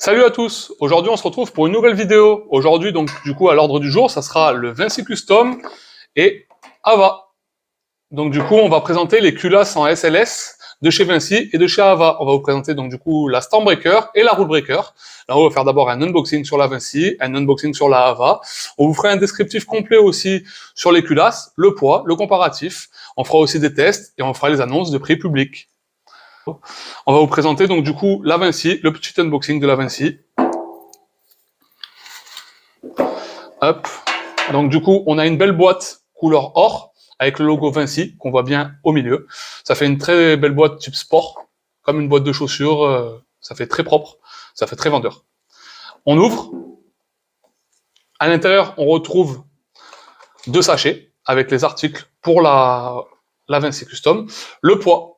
Salut à tous, aujourd'hui on se retrouve pour une nouvelle vidéo. Aujourd'hui donc du coup à l'ordre du jour ça sera le Vinci Custom et Ava. Donc du coup on va présenter les culasses en SLS de chez Vinci et de chez Ava. On va vous présenter donc du coup la Stormbreaker et la Rule Breaker. Là on va faire d'abord un unboxing sur la Vinci, un unboxing sur la Ava. On vous fera un descriptif complet aussi sur les culasses, le poids, le comparatif. On fera aussi des tests et on fera les annonces de prix public. On va vous présenter donc du coup la Vinci, le petit unboxing de la Vinci. Hop. Donc du coup, on a une belle boîte couleur or avec le logo Vinci qu'on voit bien au milieu. Ça fait une très belle boîte type sport, comme une boîte de chaussures. Ça fait très propre, ça fait très vendeur. On ouvre. À l'intérieur, on retrouve deux sachets avec les articles pour la Vinci Custom, le poids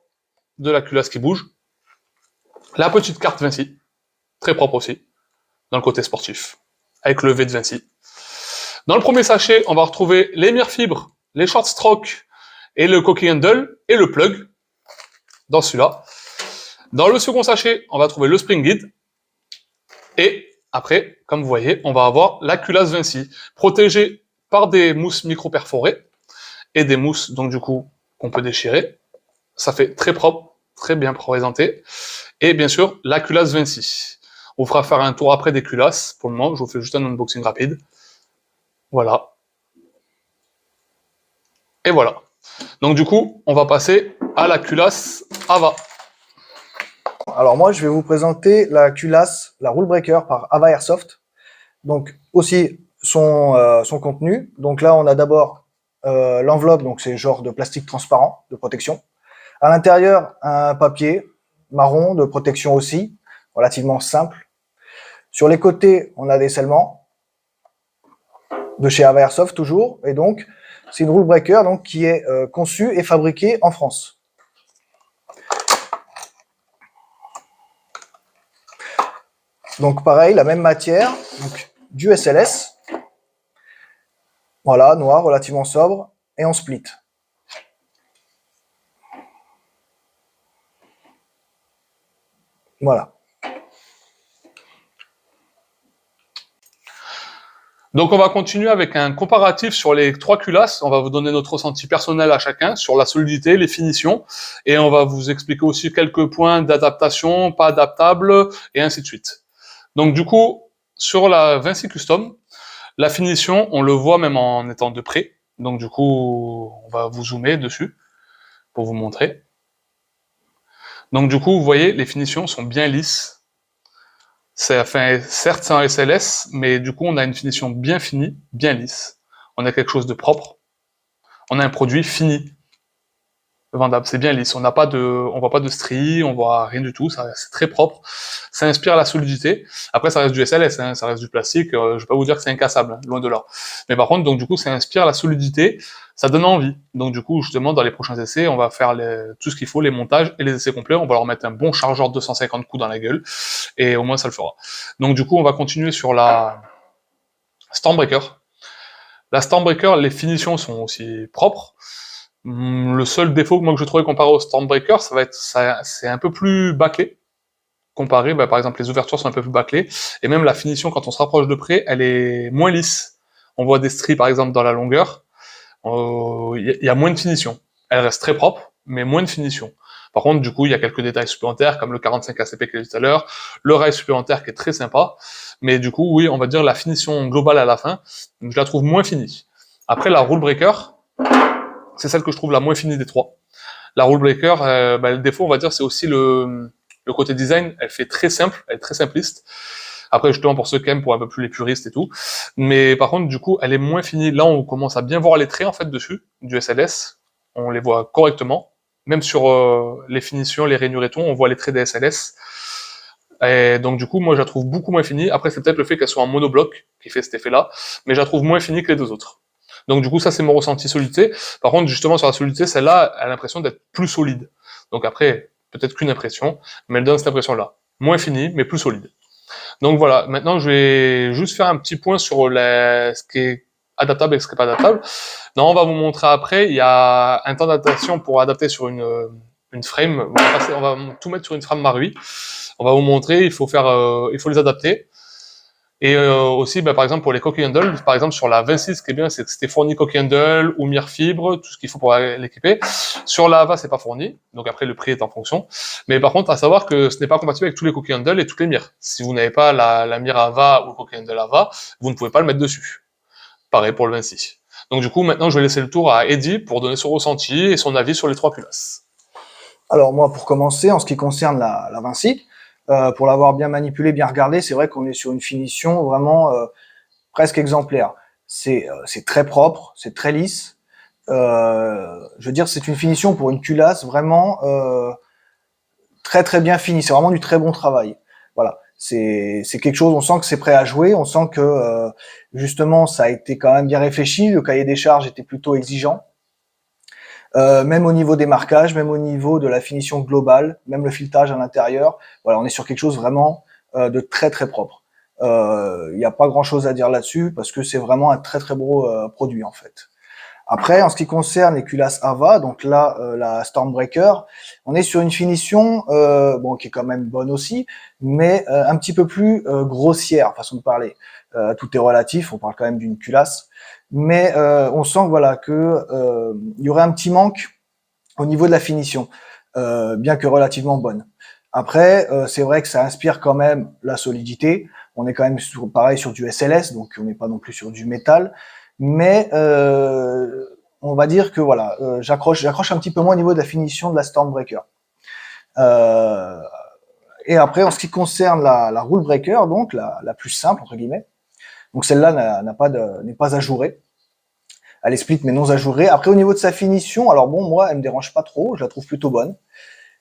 de la culasse qui bouge, la petite carte Vinci, très propre aussi, dans le côté sportif, avec le V de Vinci. Dans le premier sachet, on va retrouver les mire fibres, les short stroke et le coquille handle et le plug dans celui-là. Dans le second sachet, on va trouver le spring guide et après, comme vous voyez, on va avoir la culasse Vinci, protégée par des mousses micro-perforées et des mousses donc du coup qu'on peut déchirer. Ça fait très propre, très bien présenté. Et bien sûr, la culasse Vinci. On vous fera faire un tour après des culasses. Pour le moment, je vous fais juste un unboxing rapide. Voilà. Et voilà. Donc du coup, on va passer à la culasse Ava. Alors moi, je vais vous présenter la culasse, la Rule Breaker par Ava Airsoft. Donc aussi son contenu. Donc là, on a d'abord l'enveloppe, donc c'est genre de plastique transparent de protection. À l'intérieur, un papier marron de protection aussi, relativement simple. Sur les côtés, on a des scellements de chez Ava Airsoft toujours. Et donc, c'est une Rule Breaker donc, qui est conçue et fabriquée en France. Donc pareil, la même matière, donc du SLS. Voilà, noir, relativement sobre, et en split. Voilà. Donc on va continuer avec un comparatif sur les trois culasses. On va vous donner notre ressenti personnel à chacun sur la solidité, les finitions, et on va vous expliquer aussi quelques points d'adaptation, pas adaptables, et ainsi de suite. Donc du coup, sur la Vinci Custom, la finition, on le voit même en étant de près. Donc du coup, on va vous zoomer dessus pour vous montrer. Donc du coup, vous voyez, les finitions sont bien lisses. Enfin, certes, c'est un SLS, mais du coup, on a une finition bien finie, bien lisse. On a quelque chose de propre. On a un produit fini, vendable. C'est bien lisse. On voit pas de stries, on voit rien du tout. C'est très propre. Ça inspire la solidité. Après, ça reste du SLS, hein, ça reste du plastique. Je vais pas vous dire que c'est incassable, hein, loin de là. Mais par contre, donc du coup, ça inspire la solidité. Ça donne envie. Donc du coup, justement, dans les prochains essais, on va faire tout ce qu'il faut, les montages et les essais complets. On va leur mettre un bon chargeur de 250 coups dans la gueule. Et au moins, ça le fera. Donc du coup, on va continuer sur la Stormbreaker. La Stormbreaker, les finitions sont aussi propres. Le seul défaut que moi que je trouvais comparé au Stormbreaker, c'est un peu plus bâclé. Comparé, par exemple, les ouvertures sont un peu plus bâclées. Et même la finition, quand on se rapproche de près, elle est moins lisse. On voit des stries, par exemple, dans la longueur. Il y a moins de finition. Elle reste très propre, mais moins de finition. Par contre, du coup, il y a quelques détails supplémentaires, comme le 45 ACP que j'ai dit tout à l'heure, le rail supplémentaire qui est très sympa. Mais du coup, oui, on va dire la finition globale à la fin, je la trouve moins finie. Après, la Rule Breaker, c'est celle que je trouve la moins finie des trois. La Rule Breaker, le défaut, on va dire, c'est aussi le côté design. Elle fait très simple, elle est très simpliste. Après, justement, pour ceux qui aiment, pour un peu plus les puristes et tout. Mais par contre, du coup, elle est moins finie. Là, on commence à bien voir les traits, en fait, dessus, du SLS. On les voit correctement. Même sur les finitions, les rainures et tout, on voit les traits des SLS. Et donc, du coup, moi, je la trouve beaucoup moins finie. Après, c'est peut-être le fait qu'elle soit en monobloc qui fait cet effet-là. Mais je la trouve moins finie que les deux autres. Donc, du coup, ça, c'est mon ressenti solidité. Par contre, justement, sur la solidité, celle-là, elle a l'impression d'être plus solide. Donc après, peut-être qu'une impression, mais elle donne cette impression-là. Moins finie, mais plus solide. Donc voilà, maintenant je vais juste faire un petit point sur ce qui est adaptable et ce qui n'est pas adaptable. Non, on va vous montrer après, il y a un temps d'adaptation pour adapter sur une une frame. On va tout mettre sur une frame Marui. On va vous montrer, il faut les adapter. Et aussi, par exemple, pour les coquilles handle, par exemple, sur la 26, ce qui est bien, c'est que c'était fourni coquille handle ou mire fibre, tout ce qu'il faut pour l'équiper. Sur la Ava, c'est pas fourni, donc après, le prix est en fonction. Mais par contre, à savoir que ce n'est pas compatible avec tous les coquilles handle et toutes les mires. Si vous n'avez pas la mire Ava ou le coquille handle Ava, vous ne pouvez pas le mettre dessus. Pareil pour le 26. Donc du coup, maintenant, je vais laisser le tour à Eddy pour donner son ressenti et son avis sur les 3 culasses. Alors moi, pour commencer, en ce qui concerne la Vinci, pour l'avoir bien manipulé, bien regardé, c'est vrai qu'on est sur une finition vraiment presque exemplaire. C'est très propre, c'est très lisse. Je veux dire, c'est une finition pour une culasse vraiment très très bien finie. C'est vraiment du très bon travail. Voilà, c'est quelque chose. On sent que c'est prêt à jouer. On sent que justement, ça a été quand même bien réfléchi. Le cahier des charges était plutôt exigeant. Même au niveau des marquages, même au niveau de la finition globale, même le filetage à l'intérieur. Voilà, on est sur quelque chose vraiment de très très propre. Il n'y a pas grand chose à dire là-dessus parce que c'est vraiment un très très beau produit en fait. Après, en ce qui concerne les culasses Ava, donc là, la Stormbreaker, on est sur une finition bon, qui est quand même bonne aussi, mais un petit peu plus grossière, façon de parler. Tout est relatif, on parle quand même d'une culasse, mais on sent voilà, que y aurait un petit manque au niveau de la finition, bien que relativement bonne. Après, c'est vrai que ça inspire quand même la solidité. On est quand même pareil sur du SLS, donc on n'est pas non plus sur du métal. Mais on va dire que voilà, j'accroche un petit peu moins au niveau de la finition de la Stormbreaker. Et après, en ce qui concerne la Rule Breaker, donc la plus simple entre guillemets, donc celle-là n'est pas ajourée. Elle est split mais non ajourée. Après, au niveau de sa finition, alors bon, moi, elle me dérange pas trop, je la trouve plutôt bonne.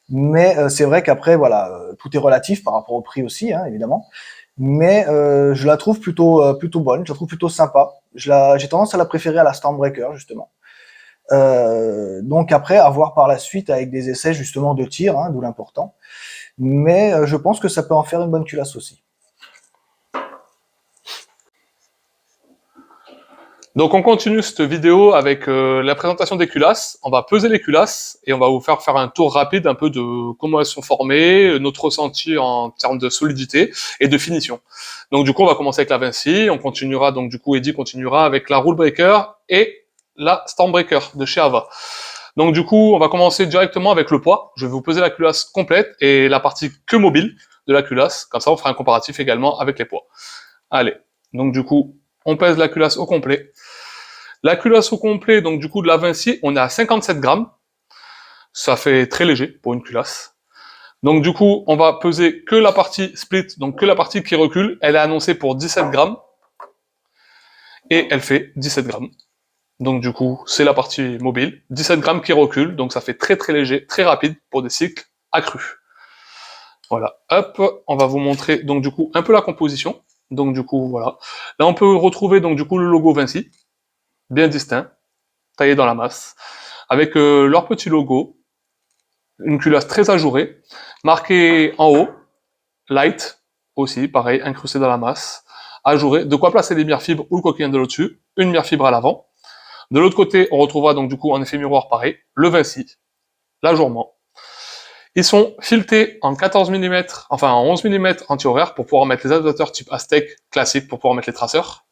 Mais c'est vrai qu'après, voilà, tout est relatif par rapport au prix aussi, hein, évidemment. Mais je la trouve plutôt bonne, je la trouve plutôt sympa. J'ai tendance à la préférer à la Stormbreaker justement. Donc après, à voir par la suite avec des essais justement de tir, hein, d'où l'important. Mais je pense que ça peut en faire une bonne culasse aussi. Donc on continue cette vidéo avec la présentation des culasses. On va peser les culasses et on va vous faire un tour rapide un peu de comment elles sont formées, notre ressenti en termes de solidité et de finition. Donc du coup on va commencer avec la Vinci, on continuera donc du coup Eddy continuera avec la Rule Breaker et la Stormbreaker de chez Ava. Donc du coup on va commencer directement avec le poids. Je vais vous peser la culasse complète et la partie que mobile de la culasse. Comme ça on fera un comparatif également avec les poids. Allez, donc du coup on pèse la culasse au complet. La culasse au complet, donc du coup de la Vinci, on est à 57 grammes. Ça fait très léger pour une culasse. Donc du coup, on va peser que la partie split, donc que la partie qui recule. Elle est annoncée pour 17 grammes. Et elle fait 17 grammes. Donc du coup, c'est la partie mobile. 17 grammes qui recule, donc ça fait très très léger, très rapide pour des cycles accrus. Voilà, hop, on va vous montrer donc du coup un peu la composition. Donc du coup, voilà. Là, on peut retrouver donc du coup le logo Vinci, bien distinct, taillé dans la masse, avec leur petit logo, une culasse très ajourée, marqué en haut, light, aussi, pareil, incrusté dans la masse, ajouré, de quoi placer les mire fibres ou le coquillin de au-dessus, une mire fibre à l'avant. De l'autre côté, on retrouvera donc du coup en effet miroir pareil, le Vinci, l'ajourement. Ils sont filetés en 14 mm, enfin en 11 mm anti-horaire pour pouvoir mettre les adaptateurs type Aztec classique pour pouvoir mettre les traceurs.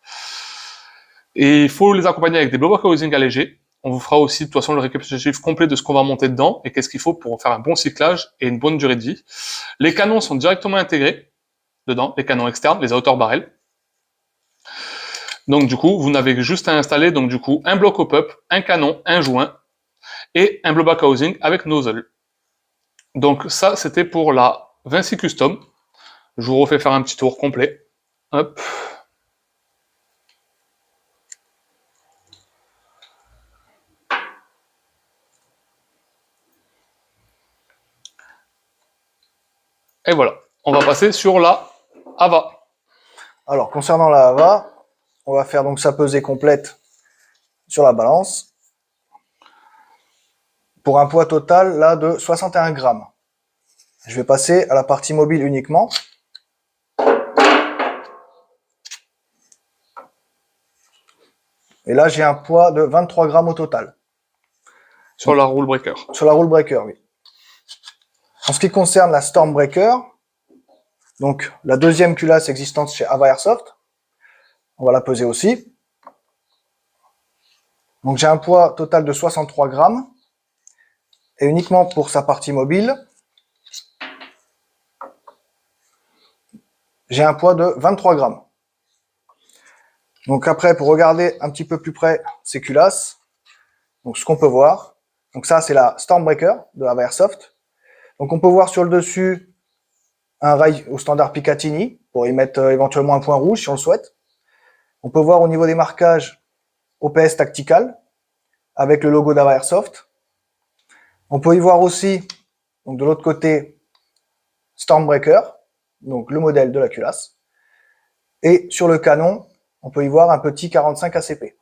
Et il faut les accompagner avec des blowback housing allégés. On vous fera aussi de toute façon le récapitulatif complet de ce qu'on va monter dedans et qu'est-ce qu'il faut pour faire un bon cyclage et une bonne durée de vie. Les canons sont directement intégrés dedans, les canons externes, les hauteurs barrels. Donc du coup, vous n'avez juste à installer donc du coup un bloc hop-up, un canon, un joint et un blowback housing avec nozzle. Donc ça, c'était pour la Vinci Custom. Je vous refais faire un petit tour complet. Hop. Et voilà, on va passer sur la Ava. Alors, concernant la Ava, on va faire donc sa pesée complète sur la balance. Pour un poids total, là, de 61 grammes. Je vais passer à la partie mobile uniquement. Et là, j'ai un poids de 23 grammes au total. Sur la Rule Breaker. Sur la Rule Breaker, oui. En ce qui concerne la Stormbreaker, donc la deuxième culasse existante chez Ava Airsoft, on va la peser aussi. Donc j'ai un poids total de 63 grammes. Et uniquement pour sa partie mobile, j'ai un poids de 23 grammes. Donc après, pour regarder un petit peu plus près ces culasses, donc ce qu'on peut voir, donc ça c'est la Stormbreaker de Ava Airsoft. Donc on peut voir sur le dessus un rail au standard Picatinny pour y mettre éventuellement un point rouge si on le souhaite. On peut voir au niveau des marquages OPS Tactical avec le logo d'Ava Airsoft. On peut y voir aussi, donc de l'autre côté, Stormbreaker, donc le modèle de la culasse. Et sur le canon, on peut y voir un petit 45 ACP.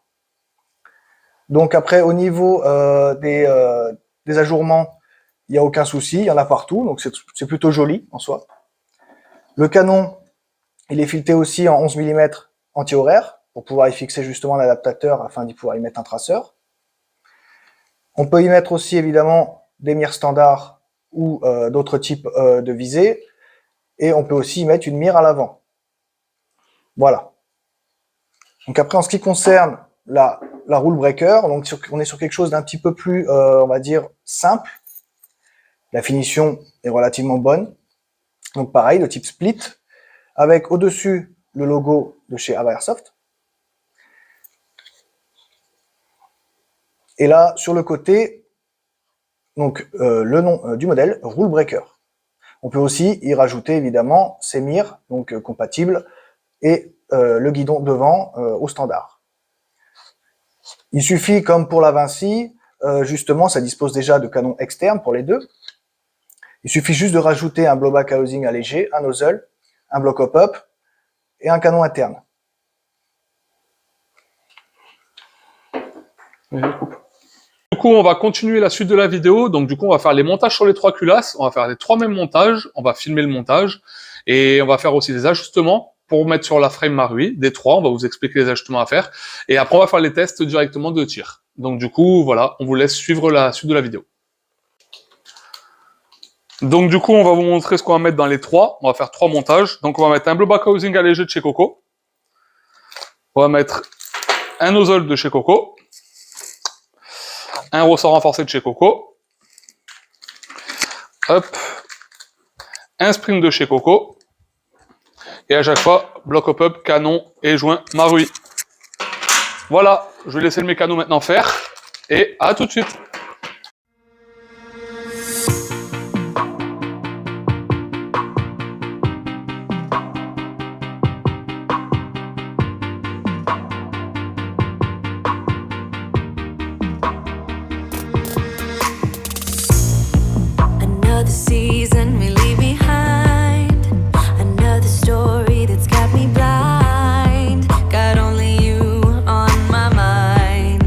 Donc après, au niveau des ajourements, il n'y a aucun souci, il y en a partout, donc c'est plutôt joli en soi. Le canon, il est fileté aussi en 11 mm anti-horaire, pour pouvoir y fixer justement l'adaptateur afin d'y pouvoir y mettre un traceur. On peut y mettre aussi évidemment des mires standards ou d'autres types de visées, et on peut aussi y mettre une mire à l'avant. Voilà. Donc après, en ce qui concerne la rule breaker, donc on est sur quelque chose d'un petit peu plus, on va dire, simple. La finition est relativement bonne. Donc pareil, de type split, avec au-dessus le logo de chez Ava Airsoft. Et là, sur le côté, donc le nom du modèle, Rule Breaker. On peut aussi y rajouter évidemment ces mires, donc compatibles, et le guidon devant au standard. Il suffit, comme pour la Vinci, justement, ça dispose déjà de canons externes pour les deux. Il suffit juste de rajouter un blowback housing allégé, un nozzle, un block hop-up et un canon interne. Du coup, on va continuer la suite de la vidéo. Donc, du coup, on va faire les montages sur les trois culasses. On va faire les trois mêmes montages. On va filmer le montage. Et on va faire aussi des ajustements pour mettre sur la frame Marui. Des trois, on va vous expliquer les ajustements à faire. Et après, on va faire les tests directement de tir. Donc, du coup, voilà, on vous laisse suivre la suite de la vidéo. Donc, du coup, on va vous montrer ce qu'on va mettre dans les trois. On va faire trois montages. Donc, on va mettre un blowback housing allégé de chez Coco. On va mettre un nozzle de chez Coco. Un ressort renforcé de chez Coco. Hop. Un spring de chez Coco. Et à chaque fois, bloc hop-up, canon et joint Marui. Voilà, je vais laisser le mécano maintenant faire. Et à tout de suite. Season we leave behind, another story that's got me blind, got only you on my mind.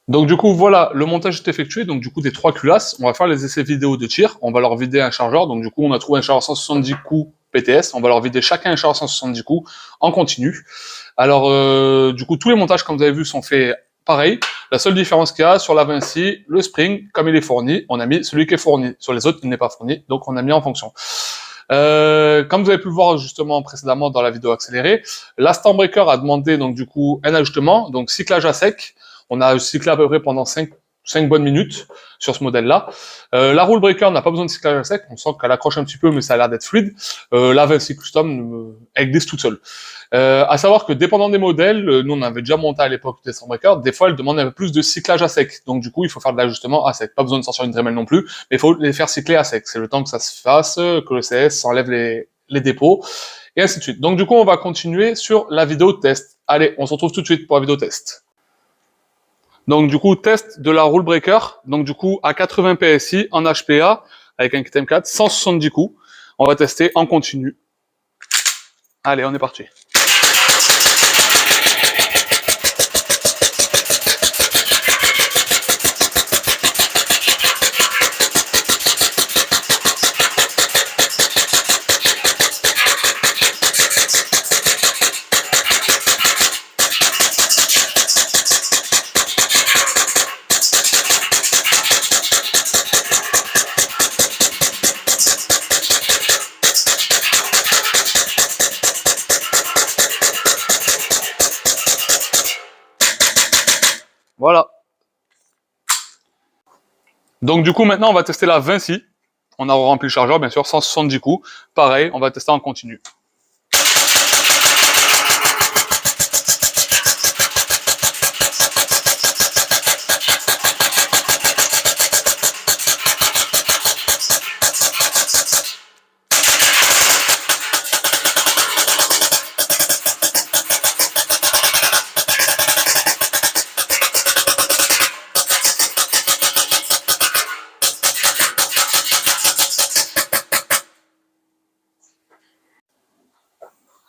Donc du coup, voilà, le montage est effectué. Donc du coup, des 3 culasses, on va faire les essais vidéo de tir. On va leur vider un chargeur. Donc du coup, on a trouvé un chargeur 170 coups PTS. On va leur vider chacun un chargeur 170 coups en continu. Alors du coup, tous les montages, comme vous avez vu, sont faits pareil. La seule différence qu'il y a sur la Vinci, le spring, comme il est fourni, on a mis celui qui est fourni. Sur les autres, il n'est pas fourni, donc on a mis en fonction. Comme vous avez pu le voir justement précédemment dans la vidéo accélérée, la Stormbreaker a demandé donc du coup un ajustement, donc cyclage à sec. On a cyclé à peu près pendant 5 bonnes minutes sur ce modèle-là. La Rule Breaker n'a pas besoin de cyclage à sec, on sent qu'elle accroche un petit peu, mais ça a l'air d'être fluide. La Vinci Custom, elle glisse toute seule. À savoir que dépendant des modèles, nous on avait déjà monté à l'époque des Stormbreaker, des fois elle demande un peu plus de cyclage à sec. Donc du coup, il faut faire de l'ajustement à sec. Pas besoin de sortir une Dremel non plus, mais il faut les faire cycler à sec. C'est le temps que ça se fasse, que le CS enlève les dépôts, et ainsi de suite. Donc du coup, on va continuer sur la vidéo test. Allez, on se retrouve tout de suite pour la vidéo test. Donc du coup, test de la Rule Breaker, donc du coup à 80 PSI en HPA avec un kit M4, 170 coups. On va tester en continu. Allez, on est parti. Voilà. Donc du coup, maintenant, on va tester la Vinci. On a rempli le chargeur, bien sûr, 170 coups. Pareil, on va tester en continu.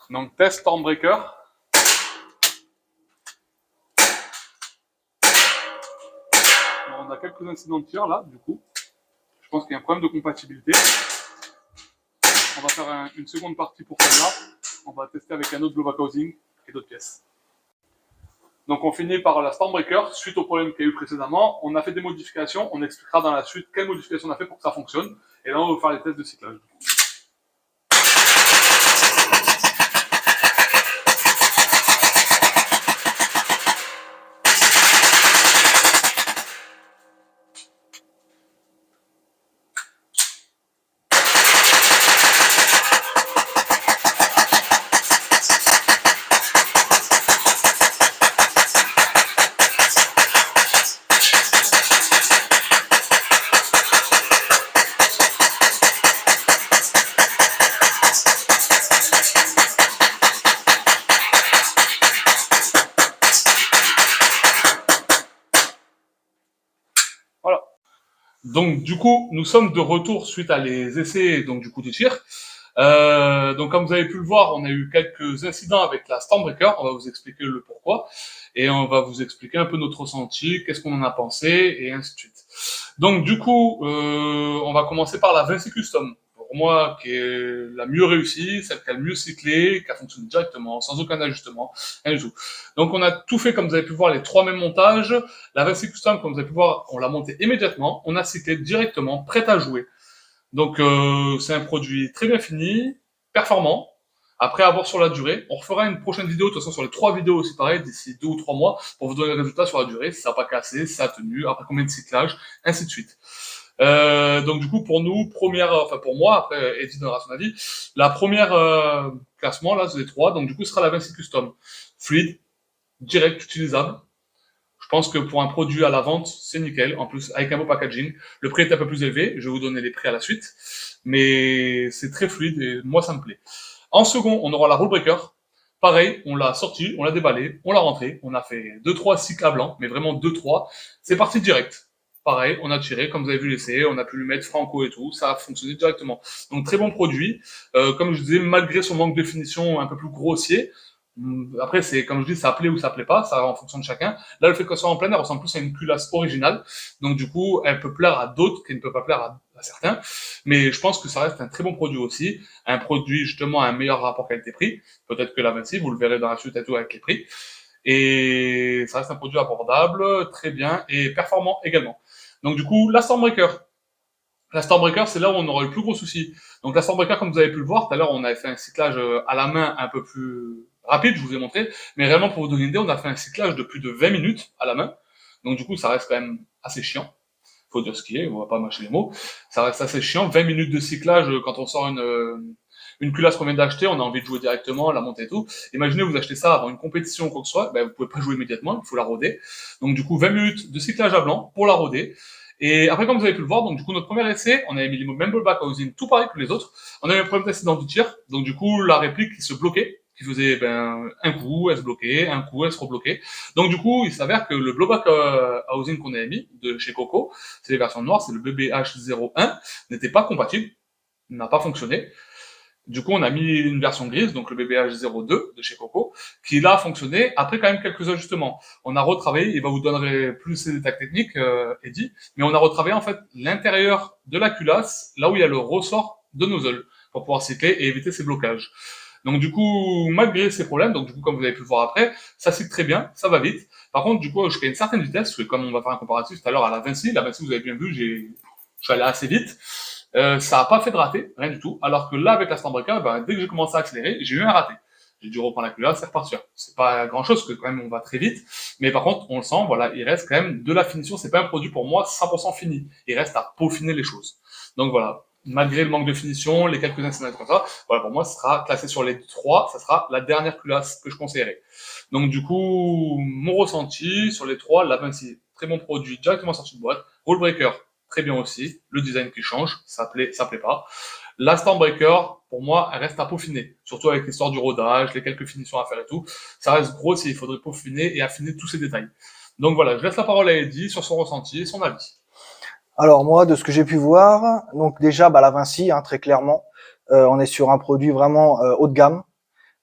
Donc, test Stormbreaker. On a quelques incidents de tir là, du coup. Je pense qu'il y a un problème de compatibilité. On va faire une seconde partie pour celle-là. On va tester avec un autre blowback housing et d'autres pièces. Donc on finit par la Stormbreaker, suite au problème qu'il y a eu précédemment. On a fait des modifications, on expliquera dans la suite quelles modifications on a fait pour que ça fonctionne. Et là on va faire les tests de cyclage. Voilà. Donc du coup, nous sommes de retour suite à les essais donc du coup de tir. Donc comme vous avez pu le voir, on a eu quelques incidents avec la Stormbreaker. On va vous expliquer le pourquoi et on va vous expliquer un peu notre ressenti, qu'est-ce qu'on en a pensé et ainsi de suite. Donc du coup, on va commencer par la Vinci Custom. Pour moi, qui est la mieux réussie, celle qui a le mieux cyclé, qui a fonctionné directement, sans aucun ajustement, rien du tout. Donc on a tout fait, comme vous avez pu voir, les 3 mêmes montages. La Vinci Custom, comme vous avez pu voir, on l'a montée immédiatement, on a cyclé directement, prête à jouer. Donc c'est un produit très bien fini, performant. Après, à voir sur la durée. On refera une prochaine vidéo, de toute façon, sur les 3 vidéos aussi pareil, d'ici 2 ou 3 mois, pour vous donner le résultat sur la durée, si ça n'a pas cassé, si ça a tenu, après combien de cyclages, ainsi de suite. Donc du coup, pour nous, pour moi, après Eddie donnera son avis, la première classement, là, c'est les 3, donc du coup, ce sera la Vinci Custom. Fluide, direct, utilisable. Je pense que pour un produit à la vente, c'est nickel. En plus, avec un beau packaging. Le prix est un peu plus élevé. Je vais vous donner les prix à la suite. Mais c'est très fluide et moi, ça me plaît. En second, on aura la Rule Breaker. Pareil, on l'a sorti, on l'a déballé, on l'a rentré. On a fait 2-3 cycles à blanc, mais vraiment 2-3. C'est parti direct. Pareil, on a tiré, comme vous avez vu l'essai, on a pu lui mettre Franco et tout. Ça a fonctionné directement. Donc, très bon produit. Comme je disais, malgré son manque de finition un peu plus grossier, Après, c'est comme je dis, ça plaît ou ça plaît pas, ça en fonction de chacun. Là, le fait qu'elle soit en plein air ressemble plus à une culasse originale. Donc, du coup, elle peut plaire à d'autres qui ne peut pas plaire à certains. Mais je pense que ça reste un très bon produit aussi. Un produit, justement, à un meilleur rapport qualité-prix. Peut-être que la Vinci, vous le verrez dans la suite et tout avec les prix. Et ça reste un produit abordable, très bien, et performant également. Donc, du coup, la Stormbreaker. La Stormbreaker, c'est là où on aura le plus gros souci. Donc, la Stormbreaker, comme vous avez pu le voir, tout à l'heure, on avait fait un cyclage à la main un peu plus rapide, je vous ai montré. Mais réellement, pour vous donner une idée, on a fait un cyclage de plus de 20 minutes à la main. Donc, du coup, ça reste quand même assez chiant. Faut dire ce qui est, on va pas mâcher les mots. Ça reste assez chiant. 20 minutes de cyclage quand on sort une culasse qu'on vient d'acheter, on a envie de jouer directement, la monter et tout. Imaginez, vous achetez ça avant une compétition ou quoi que ce soit, ben, vous pouvez pas jouer immédiatement, il faut la roder. Donc, du coup, 20 minutes de cyclage à blanc pour la roder. Et après, comme vous avez pu le voir, donc du coup, notre premier essai, on avait mis le même ballback housing, tout pareil que les autres. On avait un problème d'accident du tir, donc du coup, la réplique qui se bloquait, qui faisait un coup, elle se bloquait, un coup, elle se rebloquait. Donc du coup, il s'avère que le blowback housing qu'on avait mis de chez Coco, c'est les versions noires, c'est le BBH01, n'était pas compatible, n'a pas fonctionné. Du coup, on a mis une version grise, donc le BBH02 de chez Coco, qui là a fonctionné après quand même quelques ajustements. On a retravaillé, il va vous donner plus les détails techniques, Eddy, mais on a retravaillé en fait l'intérieur de la culasse, là où il y a le ressort de nozzle, pour pouvoir cycler et éviter ces blocages. Donc du coup, malgré ces problèmes, donc du coup, comme vous avez pu le voir après, ça cycle très bien, ça va vite. Par contre, du coup, jusqu'à une certaine vitesse, parce que comme on va faire un comparatif tout à l'heure à la Vinci, vous avez bien vu, je suis allé assez vite. Ça n'a pas fait de raté, rien du tout. Alors que là, avec la Stormbreaker, ben, dès que j'ai commencé à accélérer, j'ai eu un raté. J'ai dû reprendre la culasse et repartir. C'est pas grand chose, parce que quand même, on va très vite. Mais par contre, on le sent, voilà, il reste quand même de la finition. C'est pas un produit pour moi 100% fini. Il reste à peaufiner les choses. Donc voilà. Malgré le manque de finition, les quelques incidents comme ça, voilà, pour moi, ce sera classé sur les 3. Ça sera la dernière culasse que je conseillerais. Donc du coup, mon ressenti sur les 3, la Vinci, très bon produit, directement sorti de boîte. Rule Breaker, très bien aussi. Le design qui change, ça plaît pas. La Stormbreaker, pour moi, elle reste à peaufiner. Surtout avec l'histoire du rodage, les quelques finitions à faire et tout. Ça reste gros s'il faudrait peaufiner et affiner tous ces détails. Donc voilà, je laisse la parole à Eddy sur son ressenti et son avis. Alors moi, de ce que j'ai pu voir, donc déjà la Vinci, hein, très clairement, on est sur un produit vraiment haut de gamme.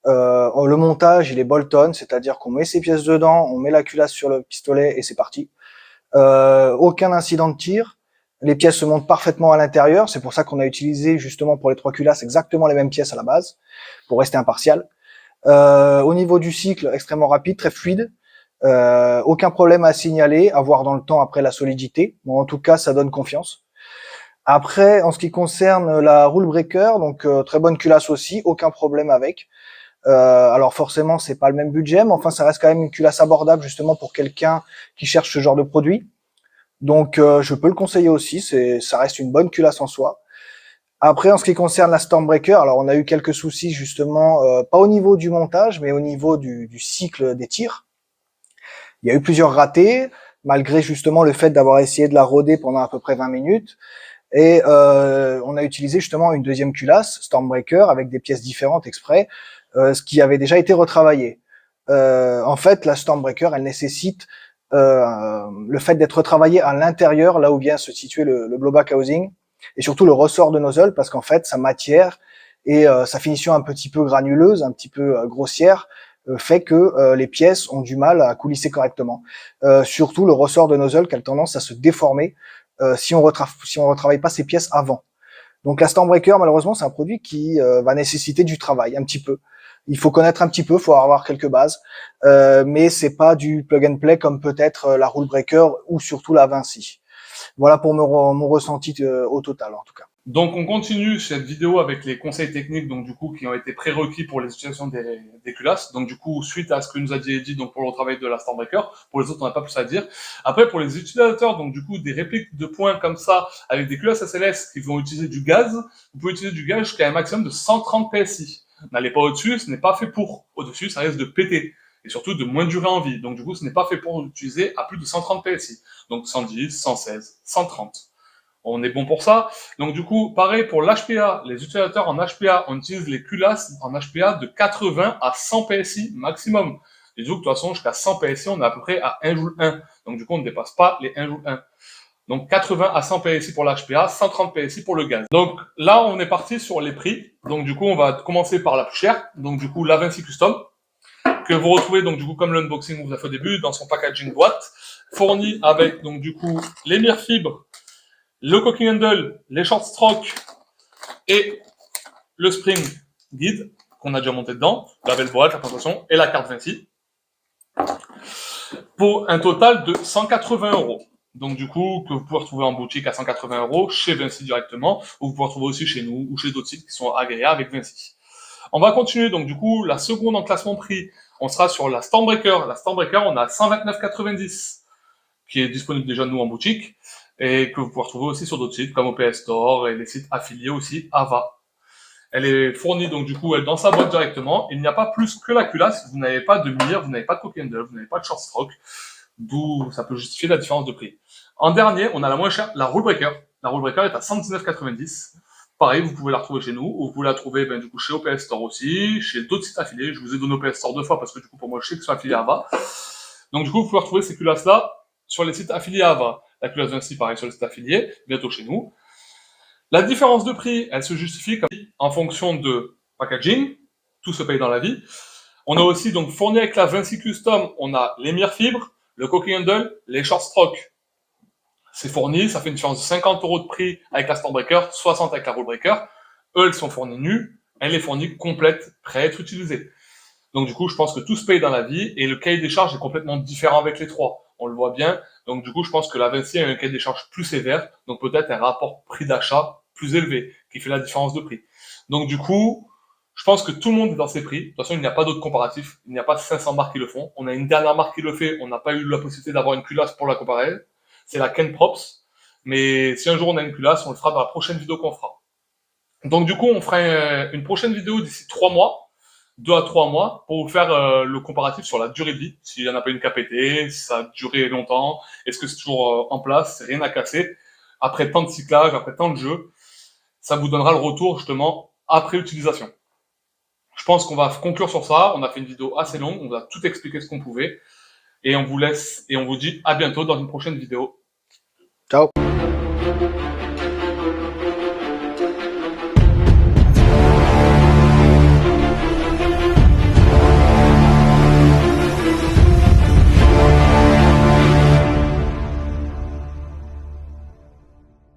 Le montage, il est bolt-on, c'est-à-dire qu'on met ses pièces dedans, on met la culasse sur le pistolet et c'est parti. Aucun incident de tir. Les pièces se montent parfaitement à l'intérieur. C'est pour ça qu'on a utilisé justement pour les 3 culasses exactement les mêmes pièces à la base, pour rester impartial. Au niveau du cycle, extrêmement rapide, très fluide. Aucun problème à signaler, à voir dans le temps après la solidité. Bon, en tout cas, ça donne confiance. Après, en ce qui concerne la Rule Breaker, donc très bonne culasse aussi, aucun problème avec. Alors forcément, c'est pas le même budget, mais enfin, ça reste quand même une culasse abordable justement pour quelqu'un qui cherche ce genre de produit. Donc, je peux le conseiller aussi. Ça reste une bonne culasse en soi. Après, en ce qui concerne la Stormbreaker, alors on a eu quelques soucis justement, pas au niveau du montage, mais au niveau du cycle des tirs. Il y a eu plusieurs ratés, malgré justement le fait d'avoir essayé de la roder pendant à peu près 20 minutes. Et on a utilisé justement une deuxième culasse, Stormbreaker, avec des pièces différentes exprès, ce qui avait déjà été retravaillé. En fait, la Stormbreaker, elle nécessite le fait d'être retravaillée à l'intérieur, là où vient se situer le blowback housing, et surtout le ressort de nozzle, parce qu'en fait, sa matière et sa finition un petit peu granuleuse, un petit peu grossière, fait que les pièces ont du mal à coulisser correctement. Surtout le ressort de nozzle qui a tendance à se déformer si on retravaille pas ces pièces avant. Donc la Stormbreaker, malheureusement, c'est un produit qui va nécessiter du travail, un petit peu. Il faut connaître un petit peu, faut avoir quelques bases, mais c'est pas du plug and play comme peut-être la Rule Breaker ou surtout la Vinci. Voilà pour mon ressenti au total, en tout cas. Donc on continue cette vidéo avec les conseils techniques donc du coup qui ont été prérequis pour les utilisations des culasses. Donc du coup suite à ce que nous a dit Eddy donc pour le travail de la Stormbreaker, pour les autres on n'a pas plus à dire. Après pour les utilisateurs donc du coup des répliques de points comme ça avec des culasses SLS qui vont utiliser du gaz, vous pouvez utiliser du gaz jusqu'à un maximum de 130 PSI. N'allez pas au-dessus, ce n'est pas fait pour. Au-dessus ça risque de péter et surtout de moins durer en vie. Donc du coup ce n'est pas fait pour utiliser à plus de 130 PSI. Donc 110, 116, 130. On est bon pour ça. Donc du coup, pareil pour l'HPA. Les utilisateurs en HPA, on utilise les culasses en HPA de 80 à 100 PSI maximum. Et du coup, de toute façon, jusqu'à 100 PSI, on est à peu près à 1 joule 1. Donc du coup, on ne dépasse pas les 1 joule 1. Donc 80 à 100 PSI pour l'HPA, 130 PSI pour le gaz. Donc là, on est parti sur les prix. Donc du coup, on va commencer par la plus chère. Donc du coup, la Vinci Custom. que vous retrouvez donc du coup comme l'unboxing vous a fait au début dans son packaging boîte, fourni avec donc du coup les mire fibres, le cocking handle, les short strokes et le spring guide qu'on a déjà monté dedans, la belle boîte, la présentation et la carte Vinci, pour un total de 180 €. Donc du coup, que vous pouvez retrouver en boutique à 180 €, chez Vinci directement, ou vous pouvez retrouver aussi chez nous, ou chez d'autres sites qui sont agréés avec Vinci. On va continuer, donc du coup, la seconde en classement prix, on sera sur la Stormbreaker. La Stormbreaker, on a 129,90, qui est disponible déjà nous en boutique, et que vous pouvez retrouver aussi sur d'autres sites, comme OPS Store, et les sites affiliés aussi, Ava. Elle est fournie, donc du coup, elle dans sa boîte directement. Il n'y a pas plus que la culasse, vous n'avez pas de mire, vous n'avez pas de cocking handle, vous n'avez pas de short stroke, d'où ça peut justifier la différence de prix. En dernier, on a la moins chère, la Rule Breaker. La Rule Breaker est à 119,90. Pareil, vous pouvez la retrouver chez nous, ou vous pouvez la trouver du coup chez OPS Store aussi, chez d'autres sites affiliés. Je vous ai donné OPS Store 2 fois parce que du coup pour moi je sais qu'ils sont affiliés à Ava. Donc du coup vous pouvez retrouver ces culasses là sur les sites affiliés à Ava. La culasse Vinci pareil sur les sites affiliés, bientôt chez nous. La différence de prix, elle se justifie en fonction de packaging, tout se paye dans la vie. On a aussi donc fourni avec la Vinci Custom, on a les mire fibres, le cocking handle, les short strokes. C'est fourni, ça fait une différence de 50 € de prix avec la Stormbreaker, 60 avec la Rule Breaker. Eux, elles sont fournies nues, elle est fournie complète, prête à être utilisée. Donc du coup, je pense que tout se paye dans la vie, et le cahier des charges est complètement différent avec les trois. On le voit bien. Donc du coup, je pense que la Vinci a un cahier des charges plus sévère, donc peut-être un rapport prix d'achat plus élevé, qui fait la différence de prix. Donc du coup, je pense que tout le monde est dans ces prix. De toute façon, il n'y a pas d'autres comparatifs. Il n'y a pas 500 marques qui le font. On a une dernière marque qui le fait. On n'a pas eu la possibilité d'avoir une culasse pour la comparer. C'est la Ken Props. Mais si un jour on a une culasse, on le fera dans la prochaine vidéo qu'on fera. Donc du coup, on fera une prochaine vidéo d'ici 3 mois, 2 à 3 mois, pour vous faire le comparatif sur la durée de vie. S'il n'y en a pas une qui a pété, si ça a duré longtemps, est-ce que c'est toujours en place, c'est rien à casser. Après tant de cyclage, après tant de jeux, ça vous donnera le retour justement après utilisation. Je pense qu'on va conclure sur ça. On a fait une vidéo assez longue, on a tout expliqué ce qu'on pouvait. Et on vous laisse et on vous dit à bientôt dans une prochaine vidéo. Ciao.